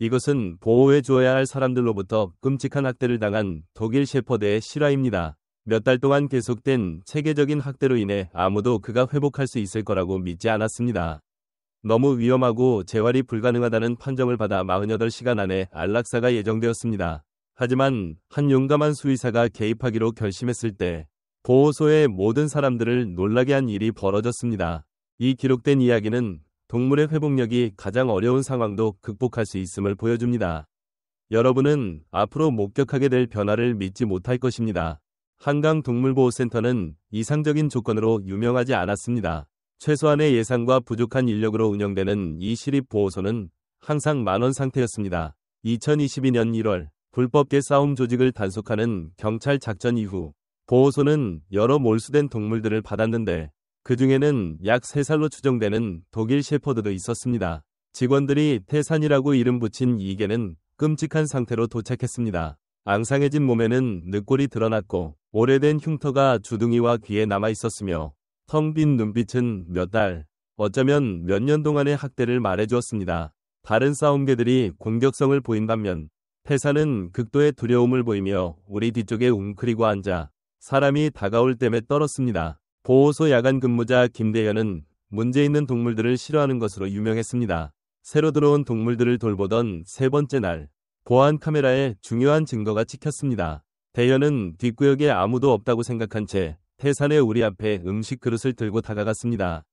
이것은 보호해줘야 할 사람들로부터 끔찍한 학대를 당한 독일 셰퍼드의 실화입니다. 몇 달 동안 계속된 체계적인 학대로 인해 아무도 그가 회복할 수 있을 거라고 믿지 않았습니다. 너무 위험하고 재활이 불가능하다는 판정을 받아 48시간 안에 안락사가 예정되었습니다. 하지만 한 용감한 수의사가 개입하기로 결심했을 때 보호소의 모든 사람들을 놀라게 한 일이 벌어졌습니다. 이 기록된 이야기는 동물의 회복력이 가장 어려운 상황도 극복할 수 있음을 보여줍니다. 여러분은 앞으로 목격하게 될 변화를 믿지 못할 것입니다. 한강동물보호센터는 이상적인 조건으로 유명하지 않았습니다. 최소한의 예산과 부족한 인력으로 운영되는 이 시립보호소는 항상 만원 상태였습니다. 2022년 1월 불법 개싸움 조직을 단속하는 경찰 작전 이후 보호소는 여러 몰수된 동물들을 받았는데 그 중에는 약 3살로 추정되는 독일 셰퍼드도 있었습니다. 직원들이 태산이라고 이름 붙인 이 개는 끔찍한 상태로 도착했습니다. 앙상해진 몸에는 늑골이 드러났고 오래된 흉터가 주둥이와 귀에 남아 있었으며 텅 빈 눈빛은 몇 달, 어쩌면 몇 년 동안의 학대를 말해주었습니다. 다른 싸움개들이 공격성을 보인 반면 태산은 극도의 두려움을 보이며 우리 뒤쪽에 웅크리고 앉아 사람이 다가올 땜에 떨었습니다. 보호소 야간 근무자 김대현은 문제 있는 동물들을 싫어하는 것으로 유명했습니다. 새로 들어온 동물들을 돌보던 세 번째 날, 보안 카메라에 중요한 증거가 찍혔습니다. 대현은 뒷구역에 아무도 없다고 생각한 채 태산의 우리 앞에 음식 그릇을 들고 다가갔습니다.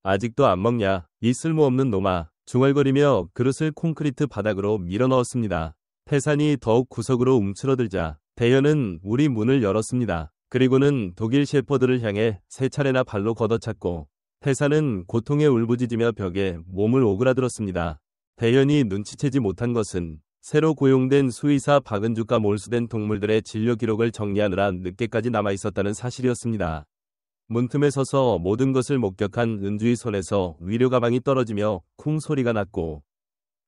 아직도 안 먹냐? 이 쓸모없는 놈아. 중얼거리며 그릇을 콘크리트 바닥으로 밀어 넣었습니다. 태산이 더욱 구석으로 움츠러들자 대현은 우리 문을 열었습니다. 그리고는 독일 셰퍼드를 향해 3차례나 발로 걷어찼고 태산은 고통에 울부짖으며 벽에 몸을 오그라들었습니다. 대현이 눈치채지 못한 것은 새로 고용된 수의사 박은주가 몰수된 동물들의 진료 기록을 정리하느라 늦게까지 남아있었다는 사실이었습니다. 문틈에 서서 모든 것을 목격한 은주의 손에서 위료 가방이 떨어지며 쿵 소리가 났고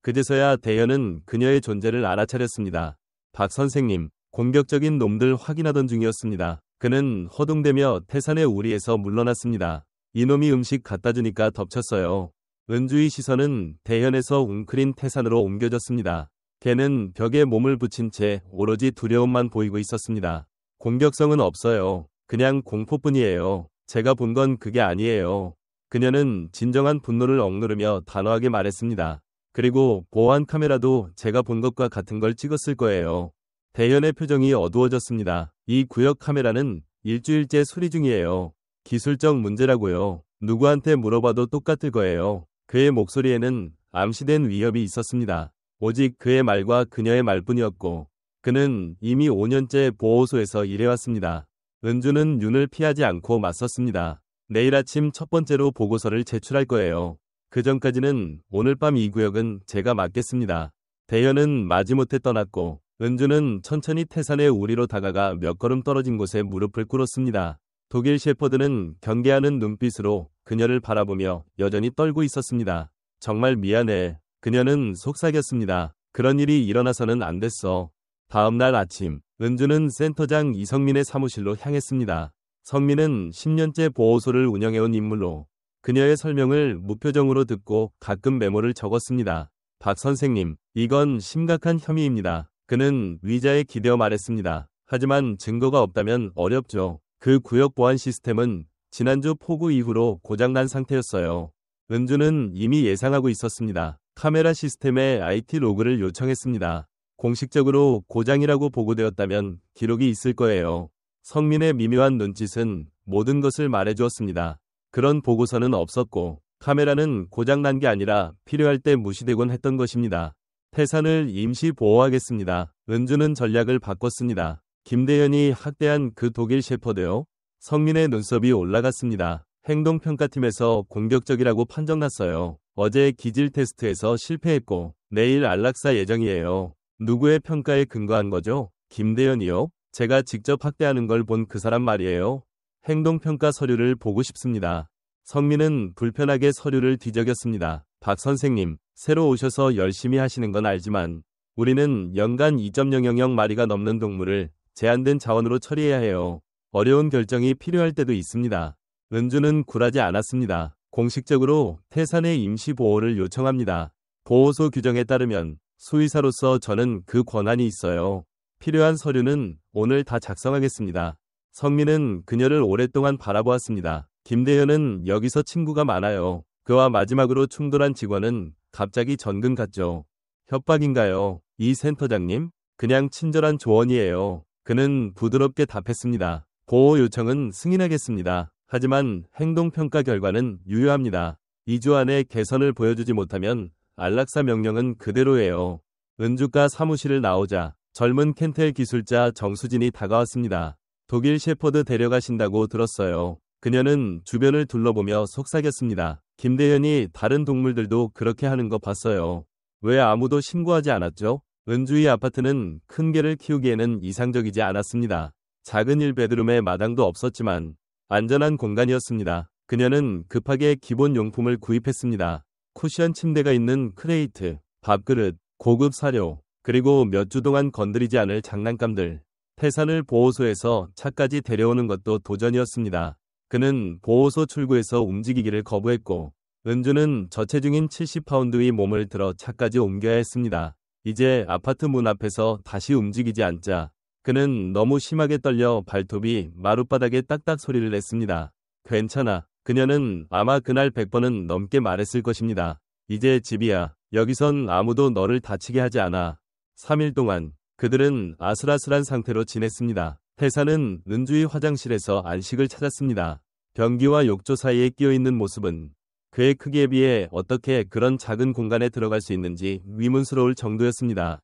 그제서야 대현은 그녀의 존재를 알아차렸습니다. 박 선생님, 공격적인 놈들 확인하던 중이었습니다. 그는 허둥대며 태산의 우리에서 물러났습니다. 이놈이 음식 갖다 주니까 덮쳤어요. 은주의 시선은 대현에서 웅크린 태산으로 옮겨졌습니다. 걔는 벽에 몸을 붙인 채 오로지 두려움만 보이고 있었습니다. 공격성은 없어요. 그냥 공포뿐이에요. 제가 본 건 그게 아니에요. 그녀는 진정한 분노를 억누르며 단호하게 말했습니다. 그리고 보안 카메라도 제가 본 것과 같은 걸 찍었을 거예요. 대현의 표정이 어두워졌습니다. 이 구역 카메라는 일주일째 수리 중이에요. 기술적 문제라고요. 누구한테 물어봐도 똑같을 거예요. 그의 목소리에는 암시된 위협이 있었습니다. 오직 그의 말과 그녀의 말뿐이었고 그는 이미 5년째 보호소에서 일해왔습니다. 은주는 윤을 피하지 않고 맞섰습니다. 내일 아침 첫 번째로 보고서를 제출할 거예요. 그 전까지는 오늘 밤 이 구역은 제가 맡겠습니다. 대현은 마지못해 떠났고 은주는 천천히 태산의 우리로 다가가 몇 걸음 떨어진 곳에 무릎을 꿇었습니다. 독일 셰퍼드는 경계하는 눈빛으로 그녀를 바라보며 여전히 떨고 있었습니다. 정말 미안해. 그녀는 속삭였습니다. 그런 일이 일어나서는 안 됐어. 다음 날 아침, 은주는 센터장 이성민의 사무실로 향했습니다. 성민은 10년째 보호소를 운영해온 인물로 그녀의 설명을 무표정으로 듣고 가끔 메모를 적었습니다. 박 선생님, 이건 심각한 혐의입니다. 그는 위자에 기대어 말했습니다. 하지만 증거가 없다면 어렵죠. 그 구역 보안 시스템은 지난주 폭우 이후로 고장난 상태였어요. 은주는 이미 예상하고 있었습니다. 카메라 시스템에 IT 로그를 요청했습니다. 공식적으로 고장이라고 보고되었다면 기록이 있을 거예요. 성민의 미묘한 눈짓은 모든 것을 말해주었습니다. 그런 보고서는 없었고 카메라는 고장난 게 아니라 필요할 때 무시되곤 했던 것입니다. 태산을 임시 보호하겠습니다. 은주는 전략을 바꿨습니다. 김대현이 학대한 그 독일 셰퍼드요? 성민의 눈썹이 올라갔습니다. 행동평가팀에서 공격적이라고 판정났어요. 어제 기질 테스트에서 실패했고 내일 안락사 예정이에요. 누구의 평가에 근거한 거죠? 김대현이요? 제가 직접 학대하는 걸 본 그 사람 말이에요. 행동평가 서류를 보고 싶습니다. 성민은 불편하게 서류를 뒤적였습니다. 박 선생님, 새로 오셔서 열심히 하시는 건 알지만 우리는 연간 2.000마리가 넘는 동물을 제한된 자원으로 처리해야 해요. 어려운 결정이 필요할 때도 있습니다. 은주는 굴하지 않았습니다. 공식적으로 태산의 임시 보호를 요청합니다. 보호소 규정에 따르면 수의사로서 저는 그 권한이 있어요. 필요한 서류는 오늘 다 작성하겠습니다. 성민은 그녀를 오랫동안 바라보았습니다. 김대현은 여기서 친구가 많아요. 그와 마지막으로 충돌한 직원은 갑자기 전근 갔죠. 협박인가요? 이 센터장님? 그냥 친절한 조언이에요. 그는 부드럽게 답했습니다. 보호 요청은 승인하겠습니다. 하지만 행동평가 결과는 유효합니다. 2주 안에 개선을 보여주지 못하면 안락사 명령은 그대로예요. 은주가 사무실을 나오자 젊은 켄텔 기술자 정수진이 다가왔습니다. 독일 셰퍼드 데려가신다고 들었어요. 그녀는 주변을 둘러보며 속삭였습니다. 김대현이 다른 동물들도 그렇게 하는 거 봤어요. 왜 아무도 신고하지 않았죠? 은주의 아파트는 큰 개를 키우기에는 이상적이지 않았습니다. 작은 1베드룸에 마당도 없었지만 안전한 공간이었습니다. 그녀는 급하게 기본 용품을 구입했습니다. 쿠션 침대가 있는 크레이트, 밥그릇, 고급 사료, 그리고 몇 주 동안 건드리지 않을 장난감들. 태산을 보호소에서 차까지 데려오는 것도 도전이었습니다. 그는 보호소 출구에서 움직이기를 거부했고 은주는 저체중인 70파운드의 몸을 들어 차까지 옮겨야 했습니다. 이제 아파트 문 앞에서 다시 움직이지 않자 그는 너무 심하게 떨려 발톱이 마룻바닥에 딱딱 소리를 냈습니다. 괜찮아. 그녀는 아마 그날 100번은 넘게 말했을 것입니다. 이제 집이야. 여기선 아무도 너를 다치게 하지 않아. 3일 동안 그들은 아슬아슬한 상태로 지냈습니다. 태사는 은주의 화장실에서 안식을 찾았습니다. 변기와 욕조 사이에 끼어있는 모습은 그의 크기에 비해 어떻게 그런 작은 공간에 들어갈 수 있는지 의문스러울 정도였습니다.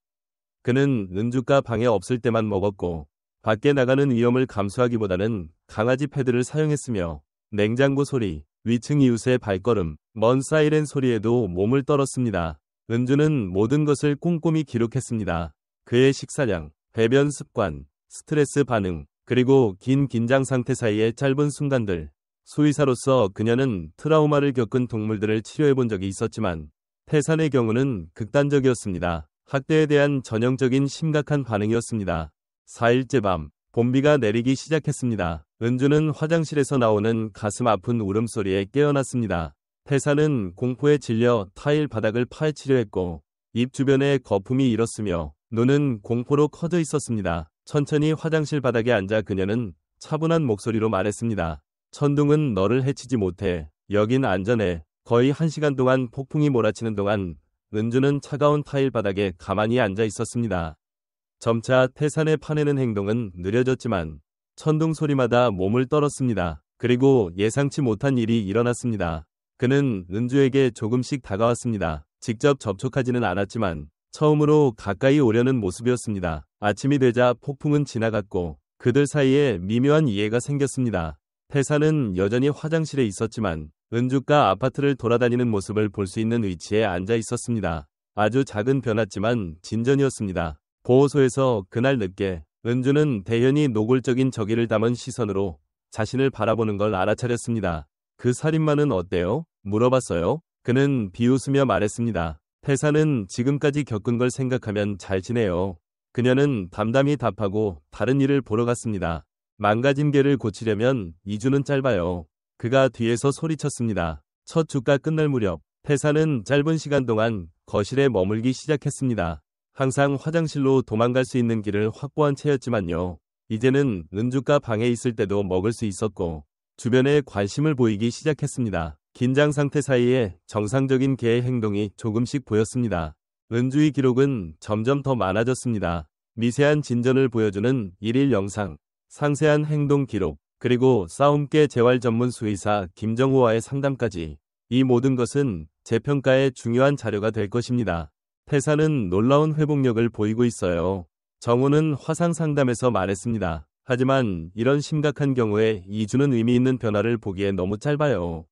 그는 은주가 방에 없을 때만 먹었고 밖에 나가는 위험을 감수하기보다는 강아지 패드를 사용했으며 냉장고 소리, 위층 이웃의 발걸음, 먼 사이렌 소리에도 몸을 떨었습니다. 은주는 모든 것을 꼼꼼히 기록했습니다. 그의 식사량, 배변 습관, 스트레스 반응, 그리고 긴 긴장 상태 사이의 짧은 순간들. 수의사로서 그녀는 트라우마를 겪은 동물들을 치료해본 적이 있었지만 태산의 경우는 극단적이었습니다. 학대에 대한 전형적인 심각한 반응이었습니다. 4일째 밤, 봄비가 내리기 시작했습니다. 은주는 화장실에서 나오는 가슴 아픈 울음소리에 깨어났습니다. 태산은 공포에 질려 타일 바닥을 파헤치려 했고 입 주변에 거품이 일었으며 눈은 공포로 커져 있었습니다. 천천히 화장실 바닥에 앉아 그녀는 차분한 목소리로 말했습니다. 천둥은 너를 해치지 못해. 여긴 안전해. 거의 1시간 동안 폭풍이 몰아치는 동안 은주는 차가운 타일 바닥에 가만히 앉아 있었습니다. 점차 태산의 파내는 행동은 느려졌지만 천둥 소리마다 몸을 떨었습니다. 그리고 예상치 못한 일이 일어났습니다. 그는 은주에게 조금씩 다가왔습니다. 직접 접촉하지는 않았지만 처음으로 가까이 오려는 모습이었습니다. 아침이 되자 폭풍은 지나갔고 그들 사이에 미묘한 이해가 생겼습니다. 태산은 여전히 화장실에 있었지만 은주가 아파트를 돌아다니는 모습을 볼 수 있는 위치에 앉아 있었습니다. 아주 작은 변화지만 진전이었습니다. 보호소에서 그날 늦게 은주는 대현이 노골적인 저기를 담은 시선으로 자신을 바라보는 걸 알아차렸습니다. 그 살인마는 어때요? 물어봤어요. 그는 비웃으며 말했습니다. 태산은 지금까지 겪은 걸 생각하면 잘 지내요. 그녀는 담담히 답하고 다른 일을 보러 갔습니다. 망가진 개를 고치려면 2주는 짧아요. 그가 뒤에서 소리쳤습니다. 첫 주가 끝날 무렵 태산은 짧은 시간 동안 거실에 머물기 시작했습니다. 항상 화장실로 도망갈 수 있는 길을 확보한 채였지만요. 이제는 은주가 방에 있을 때도 먹을 수 있었고 주변에 관심을 보이기 시작했습니다. 긴장 상태 사이에 정상적인 개의 행동이 조금씩 보였습니다. 은주의 기록은 점점 더 많아졌습니다. 미세한 진전을 보여주는 일일 영상, 상세한 행동 기록, 그리고 싸움개 재활 전문 수의사 김정호와의 상담까지. 이 모든 것은 재평가의 중요한 자료가 될 것입니다. 태산은 놀라운 회복력을 보이고 있어요. 정호는 화상 상담에서 말했습니다. 하지만 이런 심각한 경우에 2주는 의미 있는 변화를 보기에 너무 짧아요.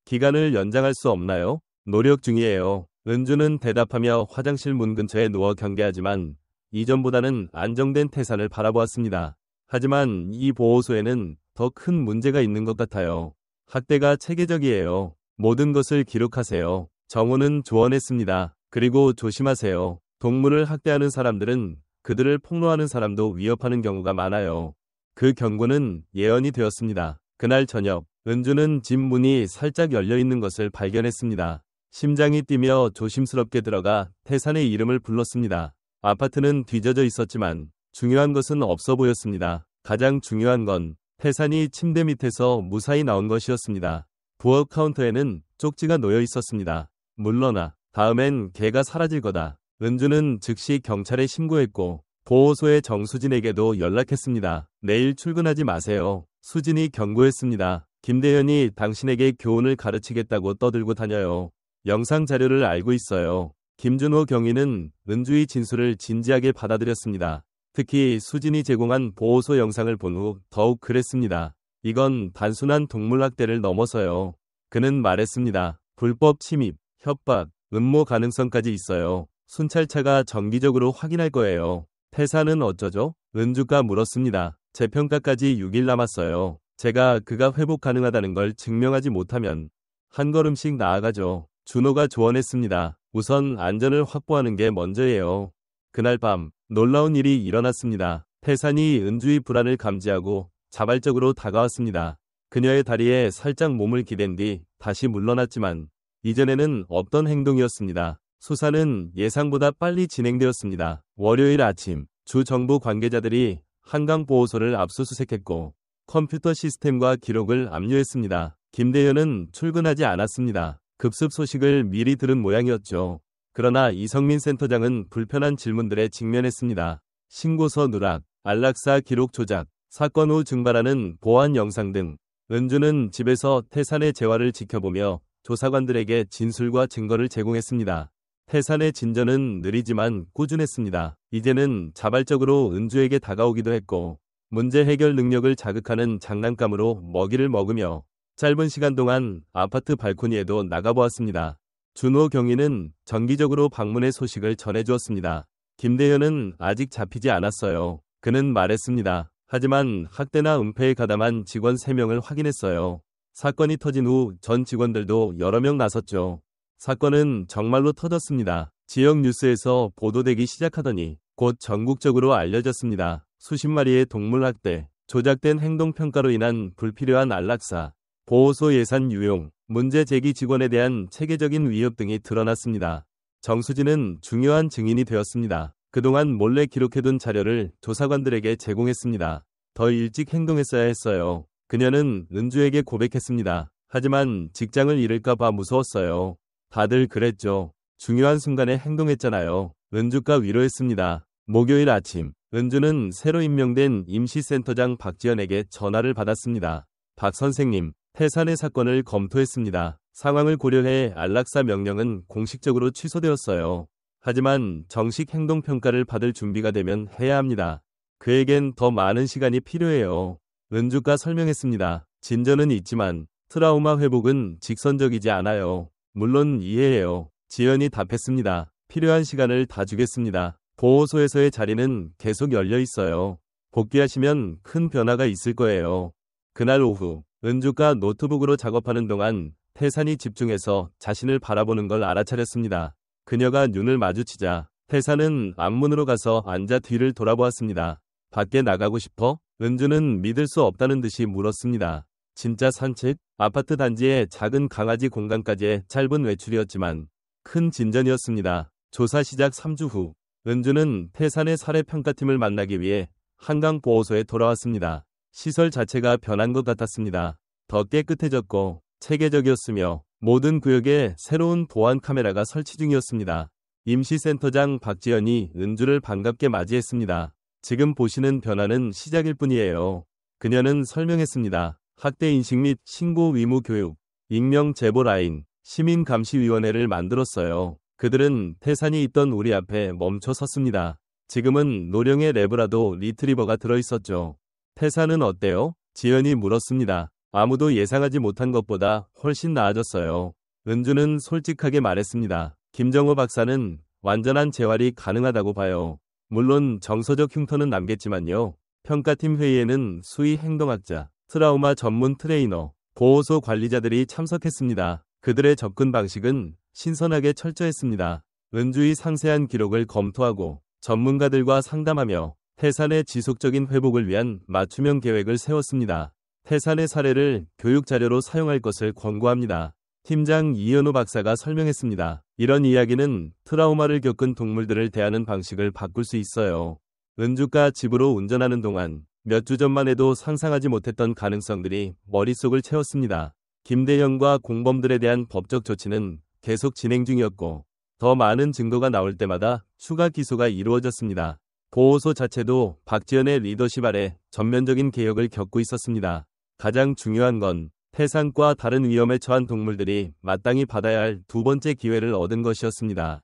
기간을 연장할 수 없나요? 노력 중이에요. 은주는 대답하며 화장실 문 근처에 누워 경계하지만 이전보다는 안정된 태산을 바라보았습니다. 하지만 이 보호소에는 더 큰 문제가 있는 것 같아요. 학대가 체계적이에요. 모든 것을 기록하세요. 정호는 조언했습니다. 그리고 조심하세요. 동물을 학대하는 사람들은 그들을 폭로하는 사람도 위협하는 경우가 많아요. 그 경고는 예언이 되었습니다. 그날 저녁, 은주는 집 문이 살짝 열려 있는 것을 발견했습니다. 심장이 뛰며 조심스럽게 들어가 태산의 이름을 불렀습니다. 아파트는 뒤져져 있었지만 중요한 것은 없어 보였습니다. 가장 중요한 건 태산이 침대 밑에서 무사히 나온 것이었습니다. 부엌 카운터에는 쪽지가 놓여 있었습니다. 물러나. 다음엔 걔가 사라질 거다. 은주는 즉시 경찰에 신고했고 보호소의 정수진에게도 연락했습니다. 내일 출근하지 마세요. 수진이 경고했습니다. 김대현이 당신에게 교훈을 가르치겠다고 떠들고 다녀요. 영상 자료를 알고 있어요. 김준호 경위는 은주의 진술을 진지하게 받아들였습니다. 특히 수진이 제공한 보호소 영상을 본 후 더욱 그랬습니다. 이건 단순한 동물학대를 넘어서요. 그는 말했습니다. 불법 침입, 협박, 음모 가능성까지 있어요. 순찰차가 정기적으로 확인할 거예요. 태산은 어쩌죠? 은주가 물었습니다. 재평가까지 6일 남았어요. 제가 그가 회복 가능하다는 걸 증명하지 못하면 한 걸음씩 나아가죠. 준호가 조언했습니다. 우선 안전을 확보하는 게 먼저예요. 그날 밤 놀라운 일이 일어났습니다. 태산이 은주의 불안을 감지하고 자발적으로 다가왔습니다. 그녀의 다리에 살짝 몸을 기댄 뒤 다시 물러났지만 이전에는 없던 행동이었습니다. 수사는 예상보다 빨리 진행되었습니다. 월요일 아침 주 정부 관계자들이 한강보호소를 압수수색했고 컴퓨터 시스템과 기록을 압류했습니다. 김대현은 출근하지 않았습니다. 급습 소식을 미리 들은 모양이었죠. 그러나 이성민 센터장은 불편한 질문들에 직면했습니다. 신고서 누락, 안락사 기록 조작, 사건 후 증발하는 보안 영상 등 은주는 집에서 태산의 재활을 지켜보며 조사관들에게 진술과 증거를 제공했습니다. 태산의 진전은 느리지만 꾸준했습니다. 이제는 자발적으로 은주에게 다가오기도 했고 문제 해결 능력을 자극하는 장난감으로 먹이를 먹으며 짧은 시간 동안 아파트 발코니에도 나가보았습니다. 준호 경위는 정기적으로 방문해 소식을 전해주었습니다. 김대현은 아직 잡히지 않았어요. 그는 말했습니다. 하지만 학대나 은폐에 가담한 직원 3명을 확인했어요. 사건이 터진 후 전 직원들도 여러 명 나섰죠. 사건은 정말로 터졌습니다. 지역 뉴스에서 보도되기 시작하더니 곧 전국적으로 알려졌습니다. 수십 마리의 동물 학대, 조작된 행동평가로 인한 불필요한 안락사, 보호소 예산 유용, 문제 제기 직원에 대한 체계적인 위협 등이 드러났습니다. 정수진은 중요한 증인이 되었습니다. 그동안 몰래 기록해둔 자료를 조사관들에게 제공했습니다. 더 일찍 행동했어야 했어요. 그녀는 은주에게 고백했습니다. 하지만 직장을 잃을까 봐 무서웠어요. 다들 그랬죠. 중요한 순간에 행동했잖아요. 은주가 위로했습니다. 목요일 아침, 은주는 새로 임명된 임시센터장 박지연에게 전화를 받았습니다. 박 선생님, 태산의 사건을 검토했습니다. 상황을 고려해 안락사 명령은 공식적으로 취소되었어요. 하지만 정식 행동평가를 받을 준비가 되면 해야 합니다. 그에겐 더 많은 시간이 필요해요. 은주가 설명했습니다. 진전은 있지만 트라우마 회복은 직선적이지 않아요. 물론 이해해요. 지연이 답했습니다. 필요한 시간을 다 주겠습니다. 보호소에서의 자리는 계속 열려 있어요. 복귀하시면 큰 변화가 있을 거예요. 그날 오후 은주가 노트북으로 작업하는 동안 태산이 집중해서 자신을 바라보는 걸 알아차렸습니다. 그녀가 눈을 마주치자 태산은 앞문으로 가서 앉아 뒤를 돌아보았습니다. 밖에 나가고 싶어? 은주는 믿을 수 없다는 듯이 물었습니다. 진짜 산책? 아파트 단지의 작은 강아지 공간까지의 짧은 외출이었지만 큰 진전이었습니다. 조사 시작 3주 후 은주는 태산의 살해 평가팀을 만나기 위해 한강보호소에 돌아왔습니다. 시설 자체가 변한 것 같았습니다. 더 깨끗해졌고 체계적이었으며 모든 구역에 새로운 보안 카메라가 설치 중이었습니다. 임시센터장 박지연이 은주를 반갑게 맞이했습니다. 지금 보시는 변화는 시작일 뿐이에요. 그녀는 설명했습니다. 학대 인식 및 신고 의무 교육, 익명 제보 라인, 시민감시위원회를 만들었어요. 그들은 태산이 있던 우리 앞에 멈춰 섰습니다. 지금은 노령의 레브라도 리트리버가 들어있었죠. 태산은 어때요? 지연이 물었습니다. 아무도 예상하지 못한 것보다 훨씬 나아졌어요. 은주는 솔직하게 말했습니다. 김정호 박사는 완전한 재활이 가능하다고 봐요. 물론 정서적 흉터는 남겠지만요. 평가팀 회의에는 수의 행동학자, 트라우마 전문 트레이너, 보호소 관리자들이 참석했습니다. 그들의 접근 방식은 신선하게 철저했습니다. 은주의 상세한 기록을 검토하고 전문가들과 상담하며 태산의 지속적인 회복을 위한 맞춤형 계획을 세웠습니다. 태산의 사례를 교육 자료로 사용할 것을 권고합니다. 팀장 이현우 박사가 설명했습니다. 이런 이야기는 트라우마를 겪은 동물들을 대하는 방식을 바꿀 수 있어요. 은주가 집으로 운전하는 동안 몇 주 전만 해도 상상하지 못했던 가능성들이 머릿속을 채웠습니다. 김대현과 공범들에 대한 법적 조치는 계속 진행 중이었고 더 많은 증거가 나올 때마다 추가 기소가 이루어졌습니다. 보호소 자체도 박지현의 리더십 아래 전면적인 개혁을 겪고 있었습니다. 가장 중요한 건 태산과 다른 위험에 처한 동물들이 마땅히 받아야 할 두 번째 기회를 얻은 것이었습니다.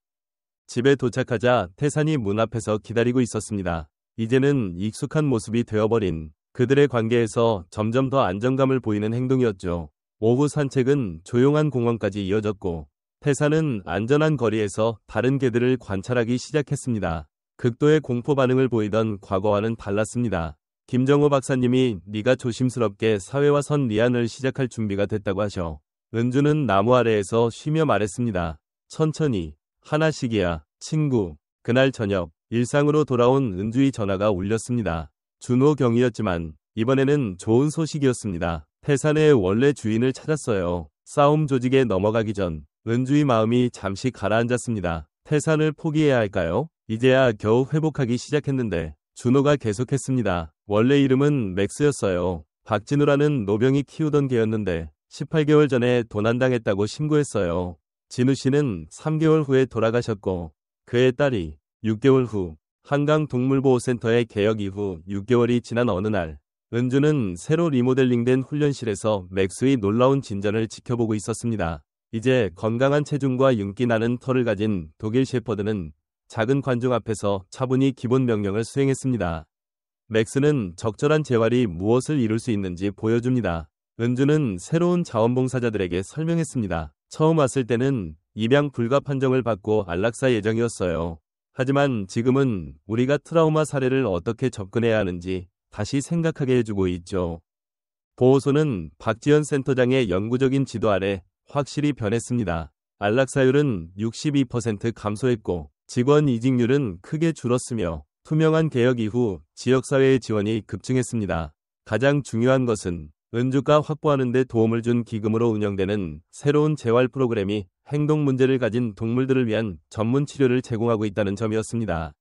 집에 도착하자 태산이 문 앞에서 기다리고 있었습니다. 이제는 익숙한 모습이 되어버린 그들의 관계에서 점점 더 안정감을 보이는 행동이었죠. 오후 산책은 조용한 공원까지 이어졌고 태산은 안전한 거리에서 다른 개들을 관찰하기 시작했습니다. 극도의 공포 반응을 보이던 과거와는 달랐습니다. 김정호 박사님이 네가 조심스럽게 사회와 선 리안을 시작할 준비가 됐다고 하셔. 은주는 나무 아래에서 쉬며 말했습니다. 천천히, 하나씩이야, 친구. 그날 저녁, 일상으로 돌아온 은주의 전화가 울렸습니다. 준호경이었지만 이번에는 좋은 소식이었습니다. 태산의 원래 주인을 찾았어요. 싸움 조직에 넘어가기 전 은주의 마음이 잠시 가라앉았습니다. 태산을 포기해야 할까요? 이제야 겨우 회복하기 시작했는데 준호가 계속했습니다. 원래 이름은 맥스였어요. 박진우라는 노병이 키우던 개였는데 18개월 전에 도난당했다고 신고했어요. 진우 씨는 3개월 후에 돌아가셨고 그의 딸이 6개월 후 한강동물보호센터의 개역 이후 6개월이 지난 어느 날 은주는 새로 리모델링된 훈련실에서 맥스의 놀라운 진전을 지켜보고 있었습니다. 이제 건강한 체중과 윤기 나는 털을 가진 독일 셰퍼드는 작은 관중 앞에서 차분히 기본 명령을 수행했습니다. 맥스는 적절한 재활이 무엇을 이룰 수 있는지 보여줍니다. 은주는 새로운 자원봉사자들에게 설명했습니다. 처음 왔을 때는 입양 불가 판정을 받고 안락사 예정이었어요. 하지만 지금은 우리가 트라우마 사례를 어떻게 접근해야 하는지 다시 생각하게 해주고 있죠. 보호소는 박지현 센터장의 영구적인 지도 아래 확실히 변했습니다. 안락사율은 62% 감소했고 직원 이직률은 크게 줄었으며 투명한 개혁 이후 지역사회의 지원이 급증했습니다. 가장 중요한 것은 은주가 확보하는 데 도움을 준 기금으로 운영되는 새로운 재활 프로그램이 행동 문제를 가진 동물들을 위한 전문 치료를 제공하고 있다는 점이었습니다.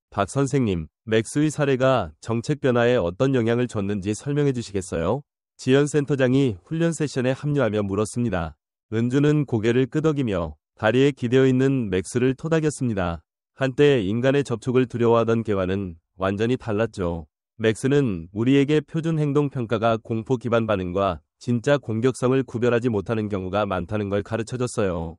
박 선생님, 맥스의 사례가 정책 변화에 어떤 영향을 줬는지 설명해 주시겠어요? 지연 센터장이 훈련 세션에 합류하며 물었습니다. 은주는 고개를 끄덕이며 다리에 기대어 있는 맥스를 토닥였습니다. 한때 인간의 접촉을 두려워하던 개와는 완전히 달랐죠. 맥스는 우리에게 표준 행동 평가가 공포 기반 반응과 진짜 공격성을 구별하지 못하는 경우가 많다는 걸 가르쳐줬어요.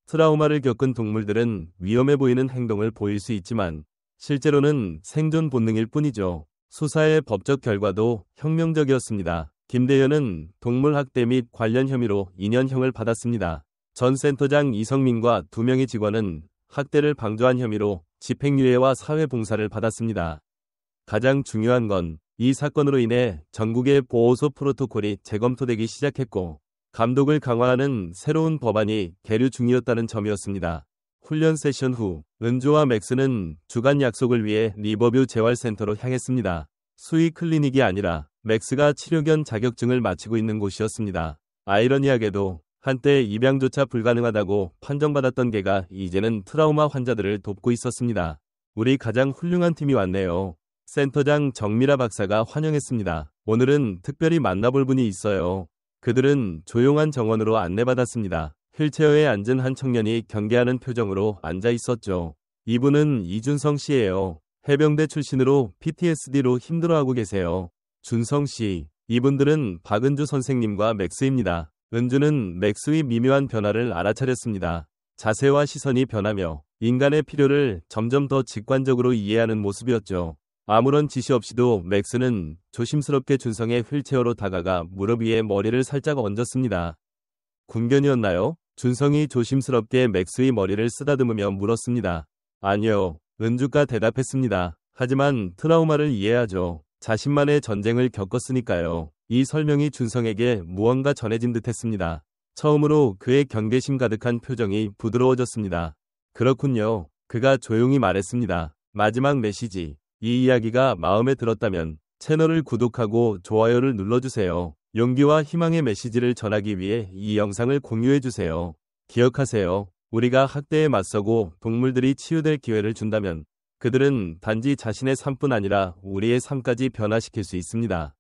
트라우마를 겪은 동물들은 위험해 보이는 행동을 보일 수 있지만 실제로는 생존 본능일 뿐이죠. 수사의 법적 결과도 혁명적이었습니다. 김대현은 동물학대 및 관련 혐의로 2년형을 받았습니다. 전 센터장 이성민과 2명의 직원은 학대를 방조한 혐의로 집행유예와 사회봉사를 받았습니다. 가장 중요한 건 이 사건으로 인해 전국의 보호소 프로토콜이 재검토되기 시작했고 감독을 강화하는 새로운 법안이 계류 중이었다는 점이었습니다. 훈련 세션 후 은주와 맥스는 주간 약속을 위해 리버뷰 재활센터로 향했습니다. 수의 클리닉이 아니라 맥스가 치료견 자격증을 마치고 있는 곳이었습니다. 아이러니하게도 한때 입양조차 불가능하다고 판정받았던 개가 이제는 트라우마 환자들을 돕고 있었습니다. 우리 가장 훌륭한 팀이 왔네요. 센터장 정미라 박사가 환영했습니다. 오늘은 특별히 만나볼 분이 있어요. 그들은 조용한 정원으로 안내받았습니다. 휠체어에 앉은 한 청년이 경계하는 표정으로 앉아 있었죠. 이분은 이준성 씨예요. 해병대 출신으로 PTSD로 힘들어하고 계세요. 준성 씨, 이분들은 박은주 선생님과 맥스입니다. 은주는 맥스의 미묘한 변화를 알아차렸습니다. 자세와 시선이 변하며 인간의 필요를 점점 더 직관적으로 이해하는 모습이었죠. 아무런 지시 없이도 맥스는 조심스럽게 준성의 휠체어로 다가가 무릎 위에 머리를 살짝 얹었습니다. 군견이었나요? 준성이 조심스럽게 맥스의 머리를 쓰다듬으며 물었습니다. 아니요, 은주가 대답했습니다. 하지만 트라우마를 이해하죠. 자신만의 전쟁을 겪었으니까요. 이 설명이 준성에게 무언가 전해진 듯했습니다. 처음으로 그의 경계심 가득한 표정이 부드러워졌습니다. 그렇군요. 그가 조용히 말했습니다. 마지막 메시지. 이 이야기가 마음에 들었다면 채널을 구독하고 좋아요를 눌러주세요. 용기와 희망의 메시지를 전하기 위해 이 영상을 공유해주세요. 기억하세요. 우리가 학대에 맞서고 동물들이 치유될 기회를 준다면 그들은 단지 자신의 삶뿐 아니라 우리의 삶까지 변화시킬 수 있습니다.